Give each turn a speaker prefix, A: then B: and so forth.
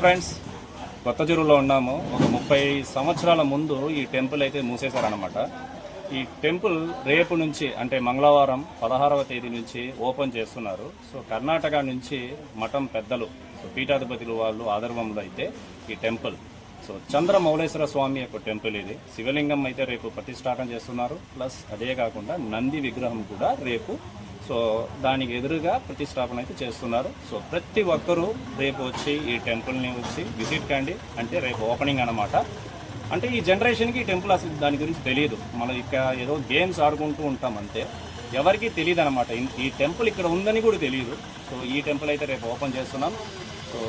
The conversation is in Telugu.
A: ఫ్రెండ్స్, కొత్త చెరువులో ఉన్నాము. ఒక 30 సంవత్సరాల ముందు ఈ టెంపుల్ అయితే మూసేశారనమాట. ఈ టెంపుల్ రేపు నుంచి అంటే మంగళవారం 16వ తేదీ నుంచి ఓపెన్ చేస్తున్నారు. సో కర్ణాటక నుంచి మఠం పెద్దలు, సో పీఠాధిపతులు వాళ్ళు ఆదర్వంలో అయితే ఈ టెంపుల్, సో చంద్రమౌళేశ్వర స్వామి యొక్క టెంపుల్ ఇది. శివలింగం అయితే రేపు ప్రతిష్ఠాపన చేస్తున్నారు. ప్లస్ అదే కాకుండా నంది విగ్రహం కూడా రేపు, సో దానికి ఎదురుగా ప్రతిష్టాపన అయితే చేస్తున్నారు. సో ప్రతి ఒక్కరూ రేపు వచ్చి ఈ టెంపుల్ని వచ్చి విజిట్ కండి. అంటే రేపు ఓపెనింగ్ అనమాట. అంటే ఈ జనరేషన్కి ఈ టెంపుల్ అసలు దాని గురించి తెలియదు. మనం ఇక ఏదో గేమ్స్ ఆడుకుంటూ ఉంటాం అంతే, ఎవరికి తెలియదు అనమాట. ఈ టెంపుల్ ఇక్కడ ఉందని కూడా తెలియదు. సో ఈ టెంపుల్ అయితే రేపు ఓపెన్ చేస్తున్నాం. సో